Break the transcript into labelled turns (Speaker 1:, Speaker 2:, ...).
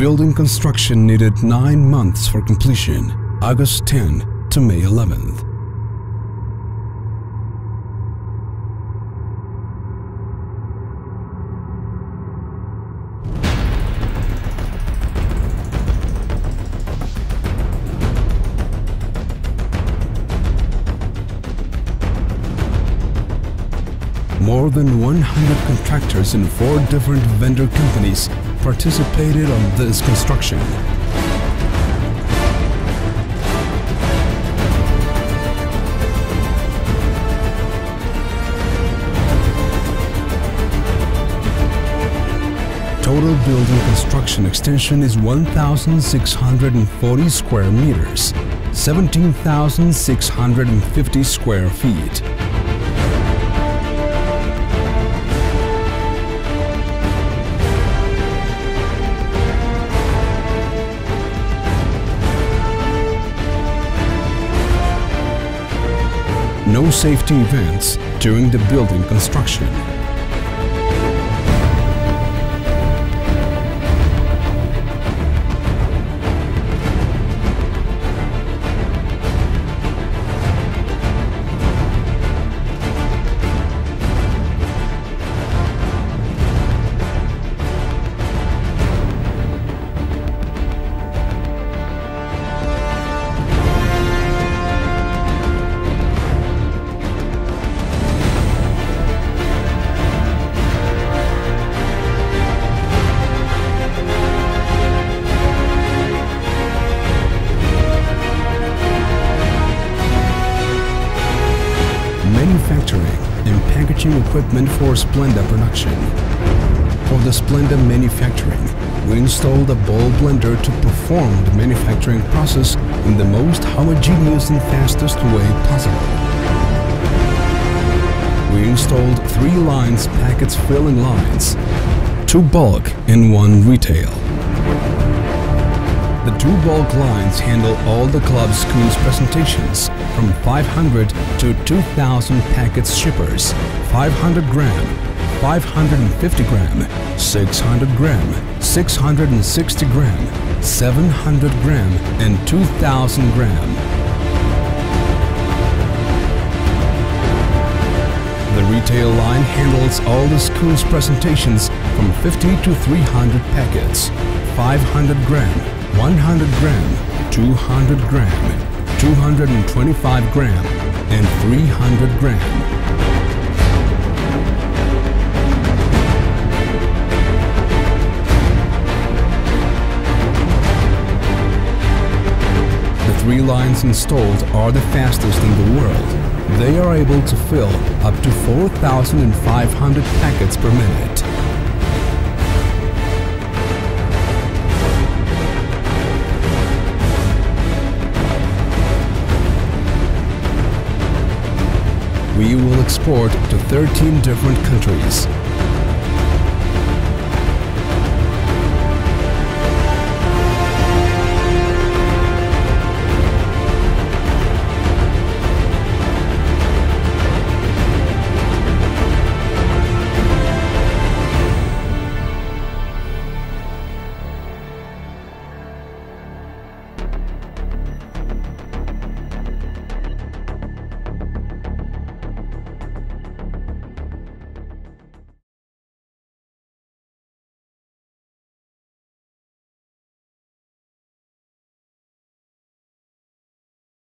Speaker 1: building construction needed 9 months for completion, August 10 to May 11th. More than 100 contractors in 4 different vendor companies participated on this construction. Total building construction extension is 1,640 square meters, 17,650 square feet. No safety events during the building construction. Manufacturing and packaging equipment for Splenda production. For the Splenda manufacturing, we installed a ball blender to perform the manufacturing process in the most homogeneous and fastest way possible. We installed 3 lines packets filling lines, 2 bulk and 1 retail. The 2 bulk lines handle all the club's cruise presentations from 500 to 2,000 packets shippers, 500 gram, 550 gram, 600 gram, 660 gram, 700 gram and 2,000 gram. The retail line handles all the school's presentations from 50 to 300 packets, 500 gram, 100 gram, 200 gram, 225 gram, and 300 gram. The 3 lines installed are the fastest in the world. They are able to fill up to 4,500 packets per minute. We will export to 13 different countries.